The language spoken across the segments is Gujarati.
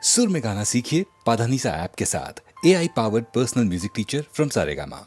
सुर में गाना सीखिए पाधानीसा ऐप के साथ। AI powered personal music teacher from Saregama.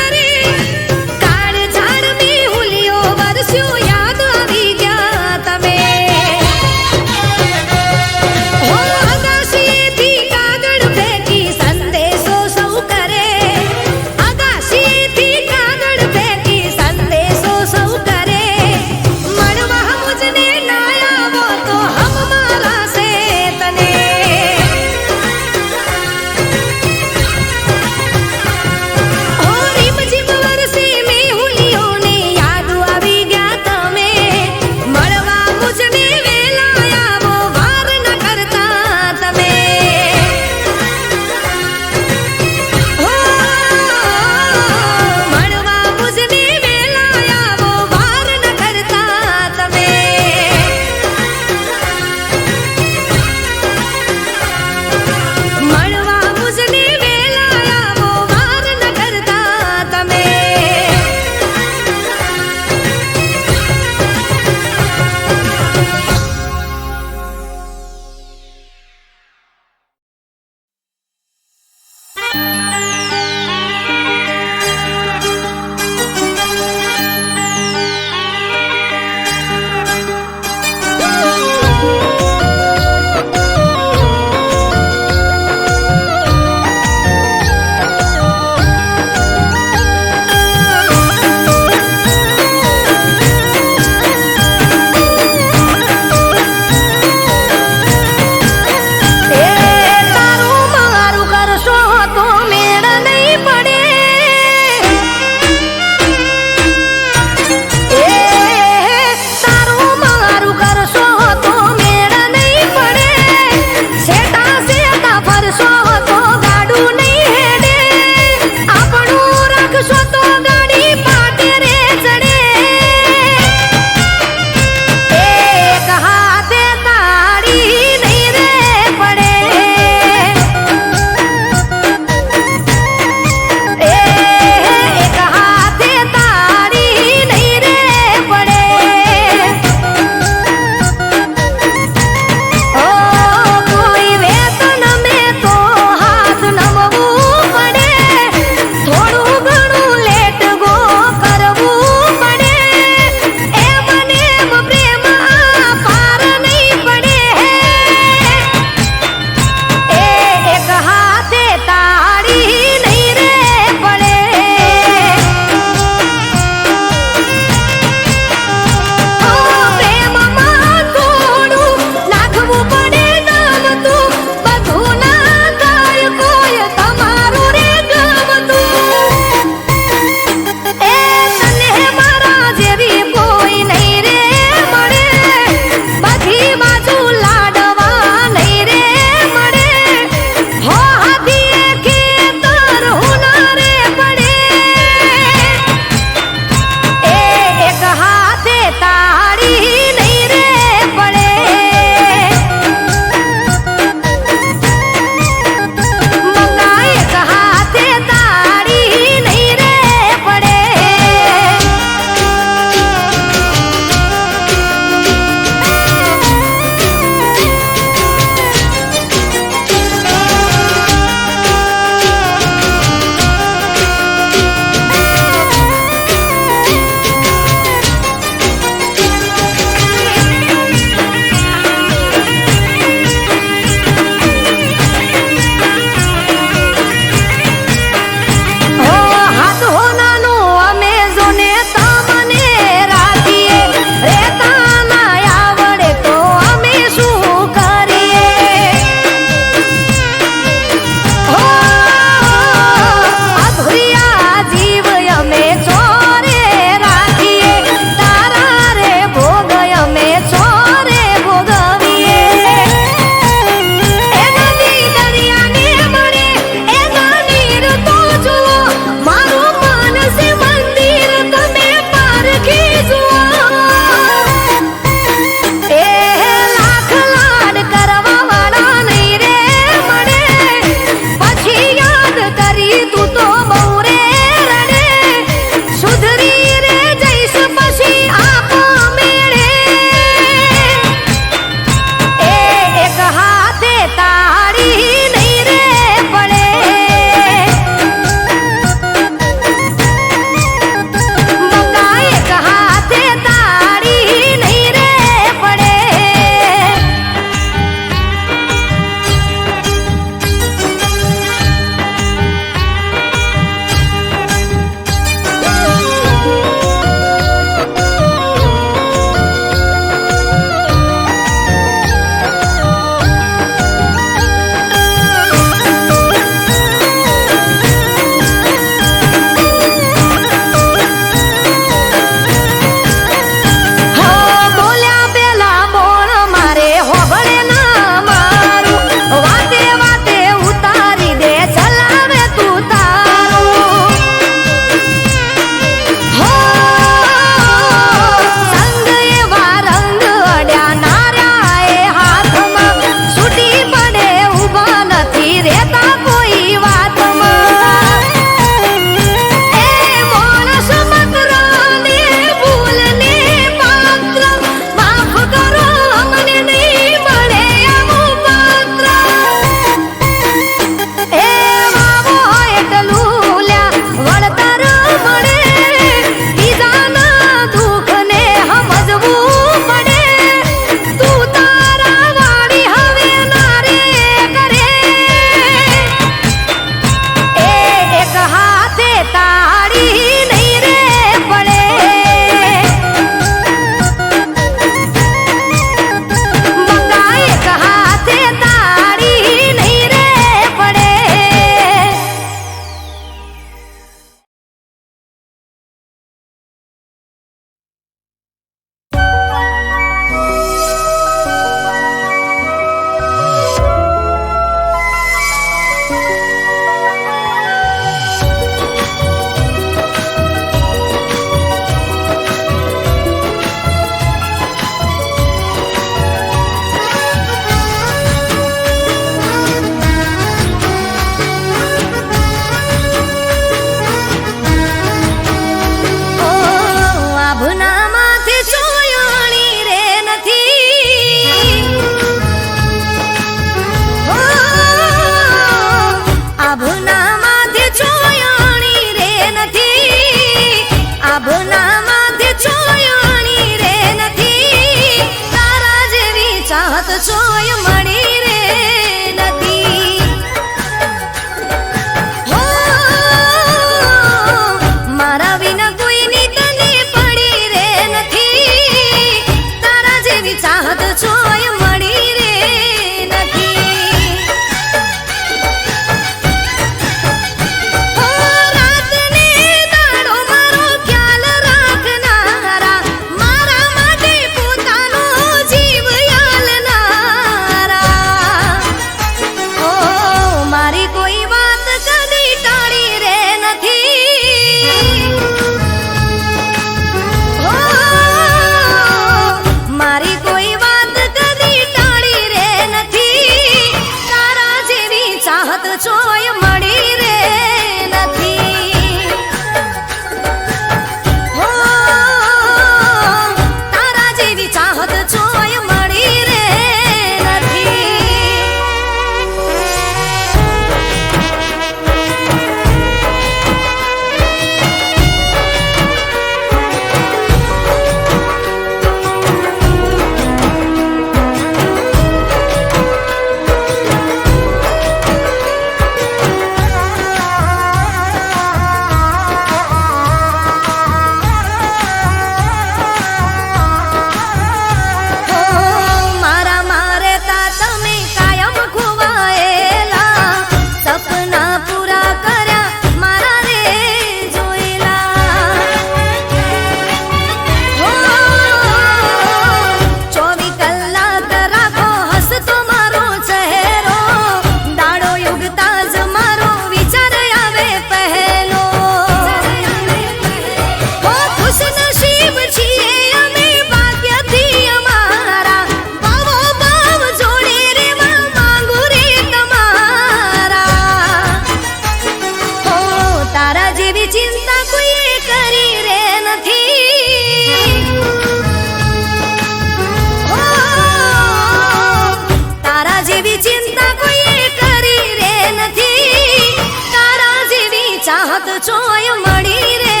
ચાહત ચોય મળી રે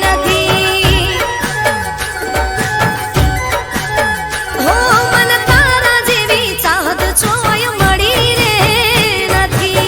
નથી. હો મન તારા જેવી ચાહત ચોય મળી રે નથી.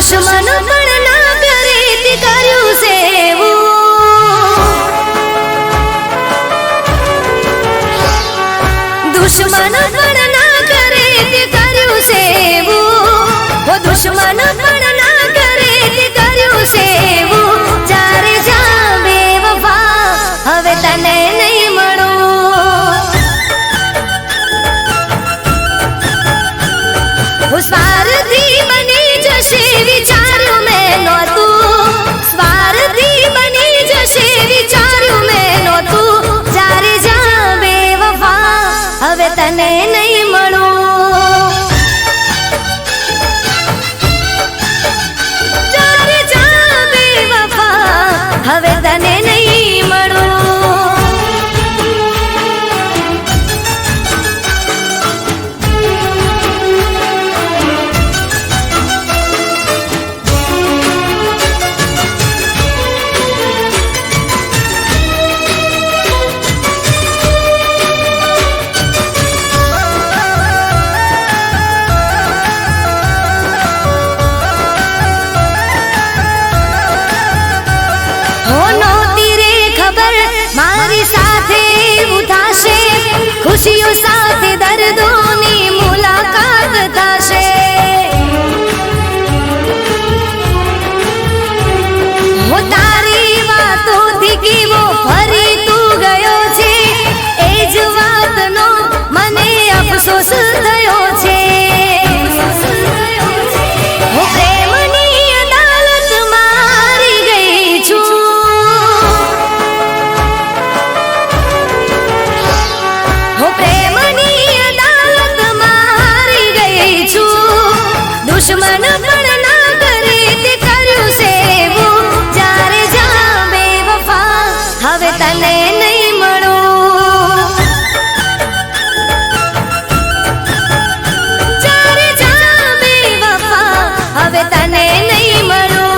દુશ્મન પણ ના કરે તે કર્યું સેવું. દુશ્મન પણ ના કરે તે કર્યું સેવું. ઓ દુશ્મન પણ ના કરે તે કર્યું સેવું. જ્યારે જા બેવફા હવે તને નહીં મળું. હું સ્વાર્થી બની જશે વિચાર્યું મેં નહોતું. સ્વાર્થી બની જશે વિચાર્યું મેં નહોતું. જ્યારે જા બેવફા હવે તને નહીં મળું. જ્યારે જા બેવફા હવે તને નહીં મળું. મારી સાથે એવું થશે, ખુશીઓ સાથે દર્દોની મુલાકાત થશે. હું તારી વાતોથી કેવો ફરી તું ગયો છે, એ જ વાતનો મને અફસોસ થયો છે. હું પ્રેમની અદાલતમાં હારી ગઈ છું. હું પ્રેમની અદાલતમાં હારી ગઈ છું. દુશ્મન પણ ના કરે તે કર્યું સેવું. જ્યારે જા બેવફા હવે તને નહીં મળું. જ્યારે જા બેવફા હવે તને નહીં મળું.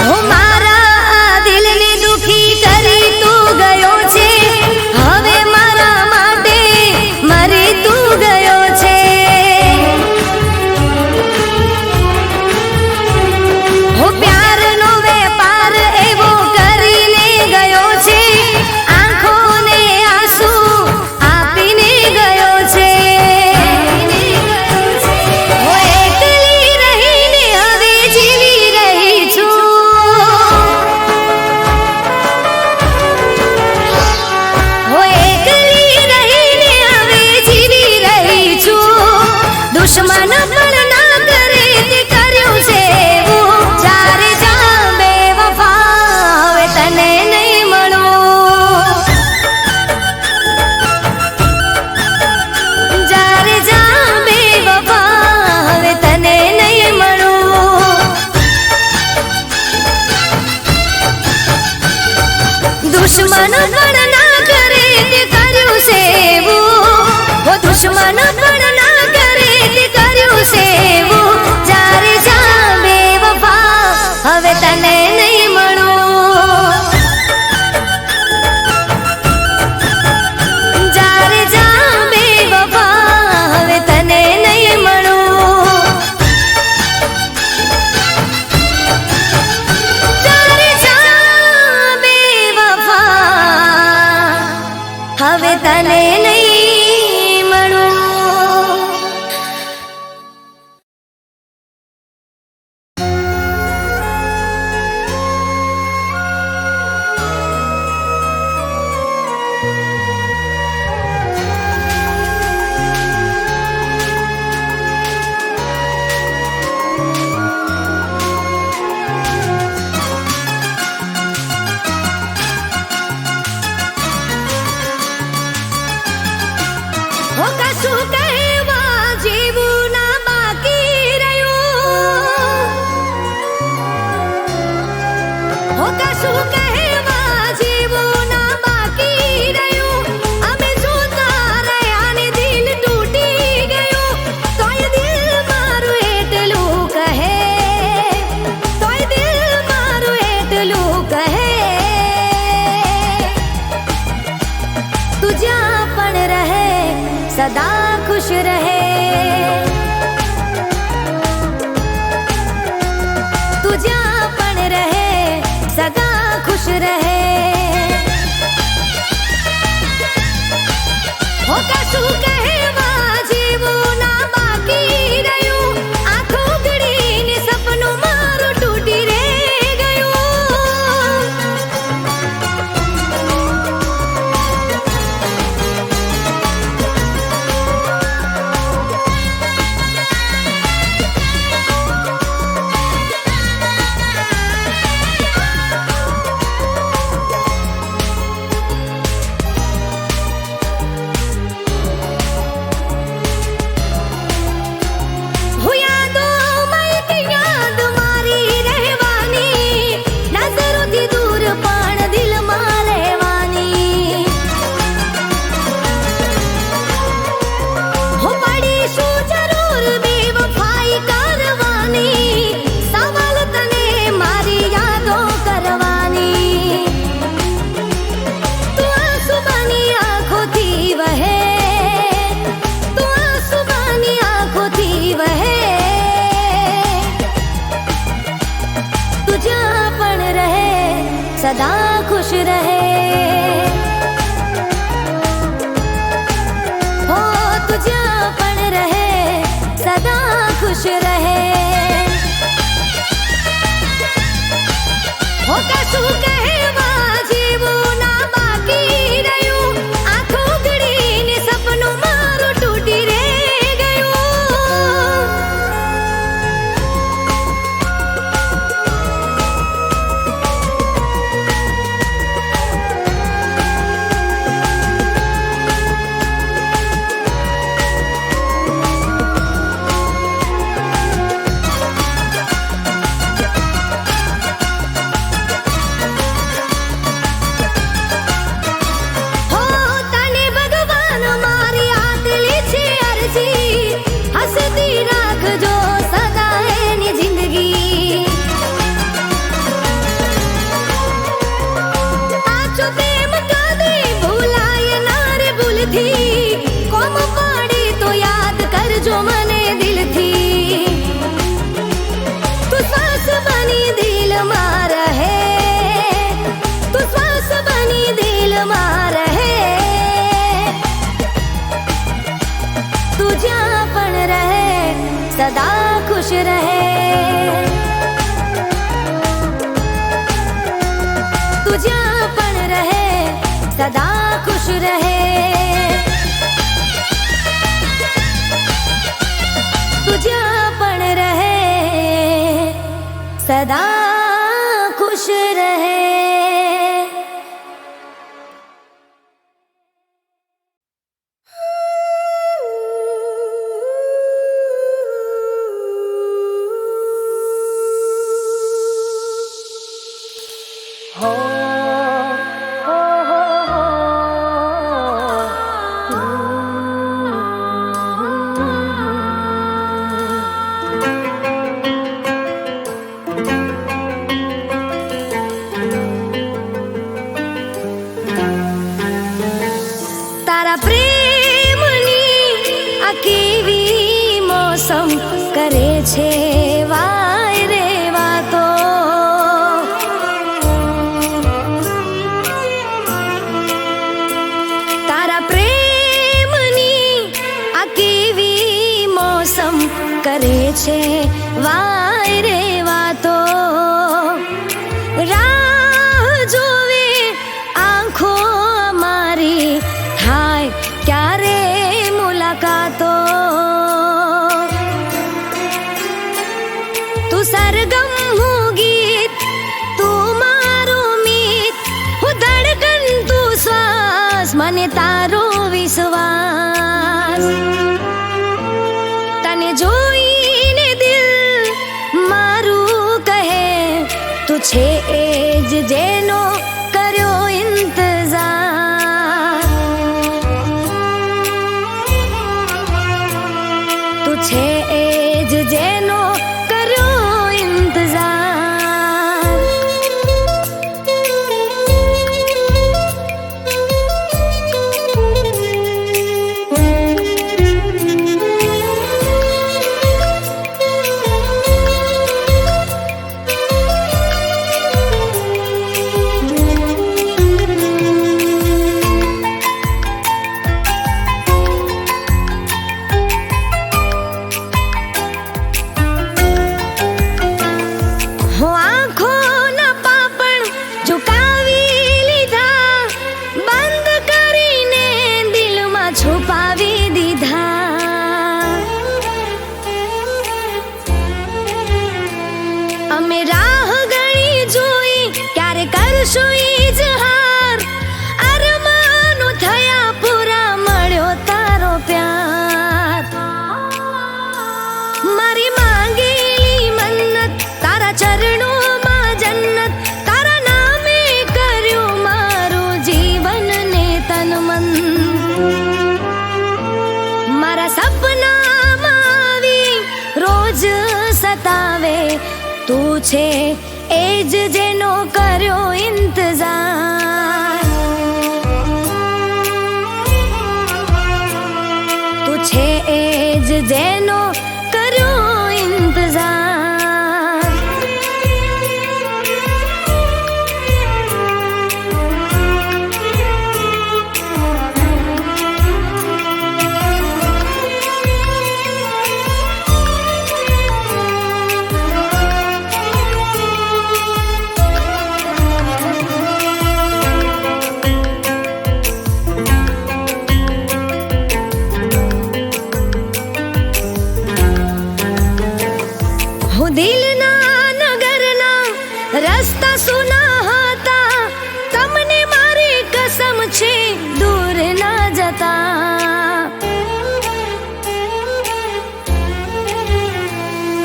હું મારા દિલને દુખી કરી તું ગયો છે. હવે મારા માટે મરી તું ગયો છે. હું પ્યારનો વેપાર એવો કરીને ગયો છે. આંખોને આંસુ આપીને ગયો છે. હું એકલી રહીને હવે જીવી રહી છું. હું એકલી રહીને હવે જીવી રહી છું. દુશ્મન પણ ના કરે તે કર્યું સેવું. જ્યારે જા બેવફા હવે તને નહીં મળું. જ્યારે જા બેવફા હવે તને નહીં મળું. દુશ્મન પણ ના કરે તે કર્યું સેવું. ઓ દુશ્મન પણ ના કરે તે કર્યું સેવું. જ્યારે જા બેવફા હવે તને નહીં મળું. જ્યારે જા બેવફા હવે તને નહીં મળું. જ્યારે જા બેવફા હવે તને નહીં મળું. હો કશું કહેવા જેવું ના બાકી રહ્યું. કશું કહેવા જેવું ના બાકી રહ્યું. અમે જોતા રહ્યા ને દિલ તૂટી ગયું. તોય દિલ મારું એટલું કહે, તોય દિલ મારું એટલું કહે, તું જ્યાં પણ રહે સદા ખુશ રહે. તું જ્યાં પણ રહે સદા ખુશ રહે. હો કશું કહેવા જેવું ના બાકી રહ્યું. આંખો ઘડીને સપનું મારું તૂટી રે ગયું. હું યાદોમાં એક યાદ મારી રહેવાની, નજરોથી દૂર પણ દિલમાં રહેવાની. હું પડીશું જરૂર બેવફાઈ કરવાની, સવાલ તને મારી યાદો કરવાની. તું આંસુ બની આંખોથી વહે, તું આંસુ બની આંખોથી વહે. તું જ્યાં પણ રહે સદા ખુશ રહે. હો તું જ્યાં પણ રહે સદા ખુશ રહે. હો કશું કહેવા જેવું ના બાકી રહ્યું. આંખો ઘડીને સપનું મારું તૂટી રે ગયું. હો તને ભગવાન મારી આટલી છે અરજી, હસતી રાખજો સદા એની જિંદગી. આછો પ્રેમ કદી ભૂલાય ના રે ભૂલથી. કોમ પડે તો યાદ કરજો મને દિલથી. તું શ્વાસ બની દિલમાં રહે, તું શ્વાસ બની દિલમાં રહે. તું જ્યાં પણ રહે સદા ખુશ રહે. તું જ્યાં પણ રહે સદા ખુશ રહે. તું જ્યાં પણ રહે સદા ખુશ રહે. હો હો હો તારા પ્રેમની આ કેવી મોસમ કરે છે વાય રે વાતો. તારા પ્રેમની આ કેવી મોસમ કરે છે વાય રે વાતો. રાહ જોવે આંખો અમારી, થાય ક્યારે મુલાકાતો. તું સરગમ હું ગીત, તું મારું મીત, હું ધડકન તું શ્વાસ, મને તારો વિશ્વાસ. તને જોઈને દિલ મારું કહે તું છે એ જ જેનો કર્યો ઇંતજાર. તું છે એ જ જેનો કર્યો ઇંતજાર. હું આંખોના પાપણ ઝુકાવી લીધા, બંધ કરીને દિલમાં છુપાવી દીધા. અમે રાહ ગણી જોઈ ક્યારે કરશું ઇજહાર, અરમાનો થયા પૂરા મળ્યો તારો પ્યાર. મારી માંગેલી મન્નત તારા ચરણોમાં જન્નત, તારા નામે કર્યું મારું જીવન ને તન મન. મારા સપનામાં આવી રોજ સતાવે, તું છે એ જ જેનો કર્યો ઇંતજાર. તું છે એ જ જેનો કર્યો ઇંતજાર. હું દિલના નગરના રસ્તા સુના હતા, તમને મારી કસમ છે દૂર ના જતા.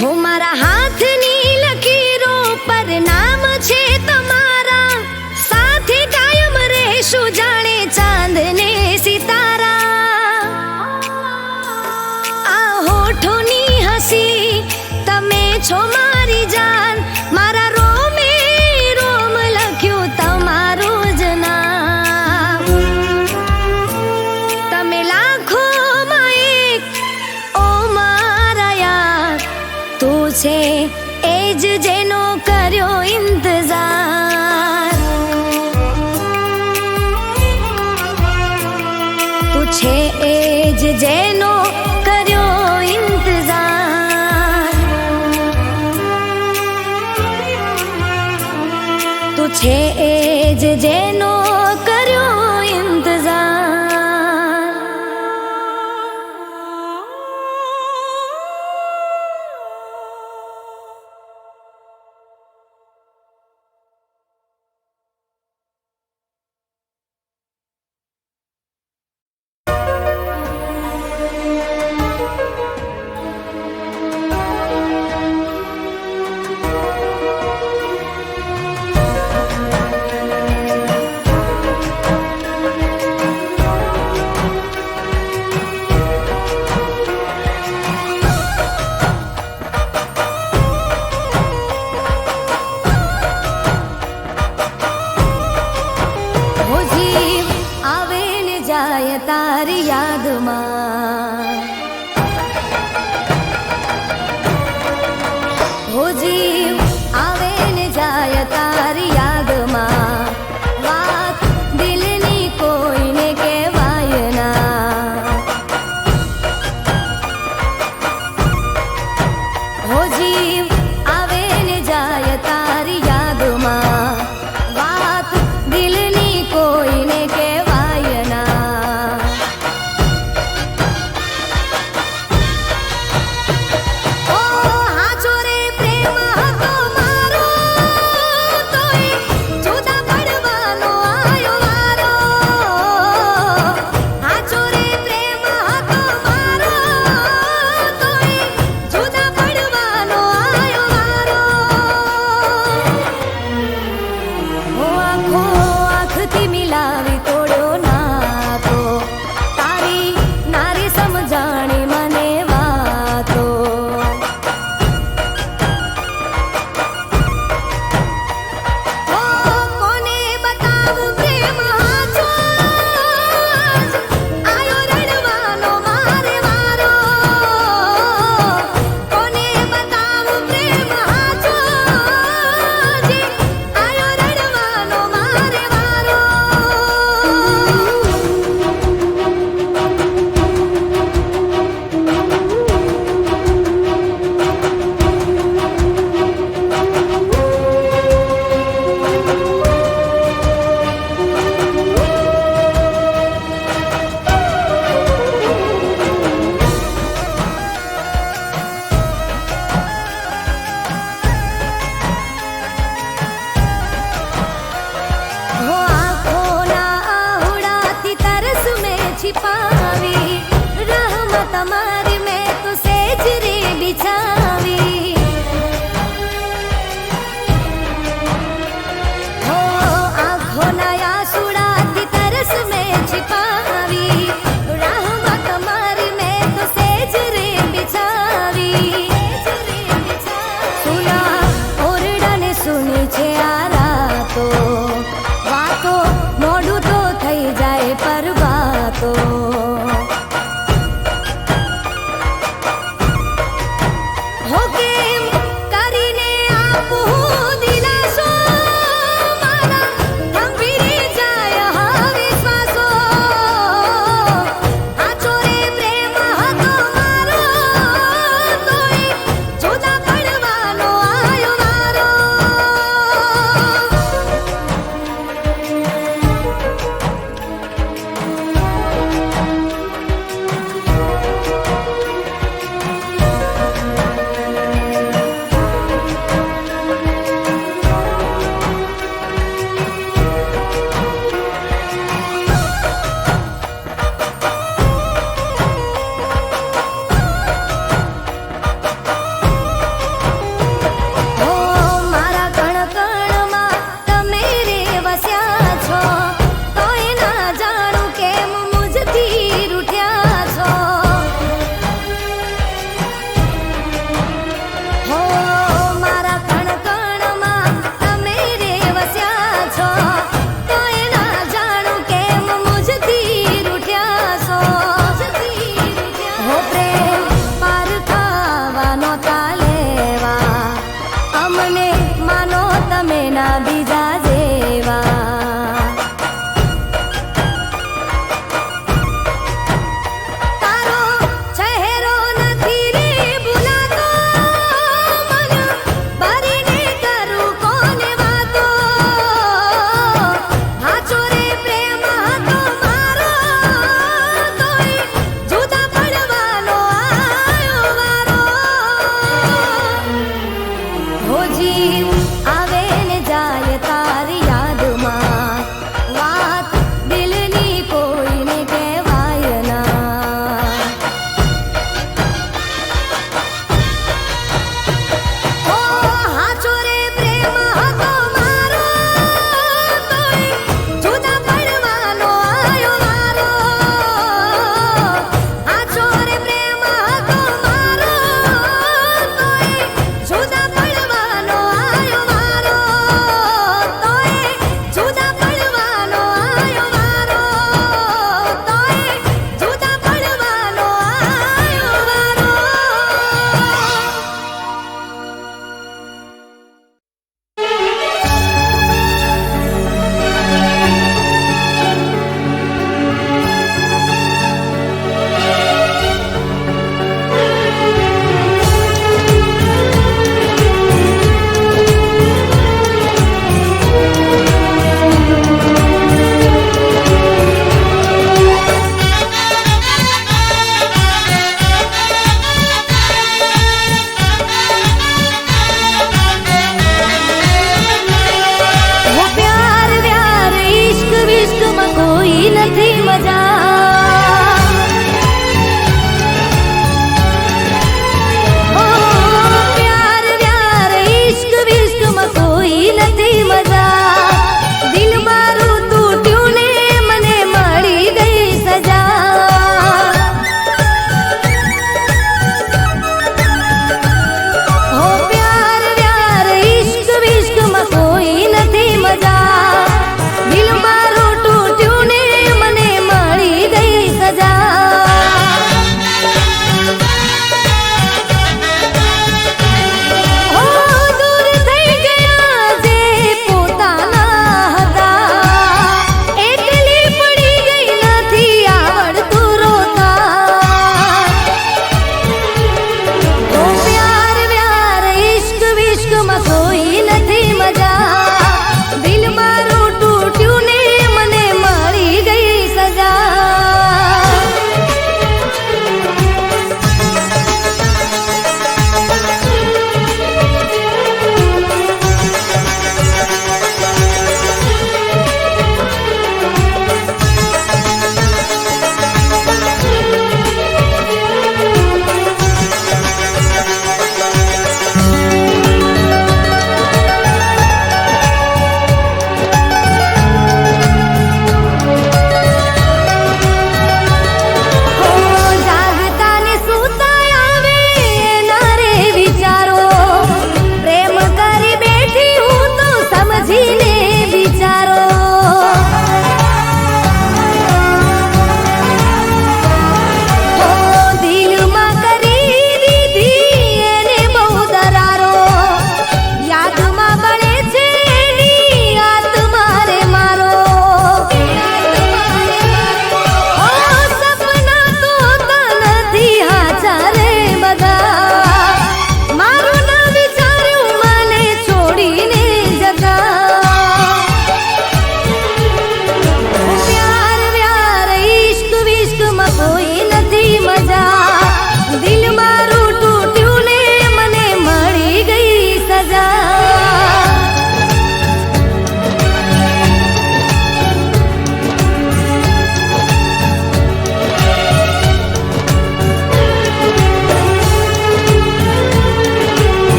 હું મારા હાથની લકીરો પર નામ છે તમારા, સાથે કાયમ રહેશું જાણે ચાંદ ને સિતારા. આ હોઠોની હસી તમે છો મારી જાન, મારા રોમે રોમ લખ્યું તમારું જ નામ. તમે લાખોમાં એક ઓ મારા યાર, તું છે એ જ જેનો કર્યો ઇંતજાર. તું છે એ જ જેનો કર્યો ઇંતજાર.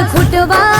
ફૂટવા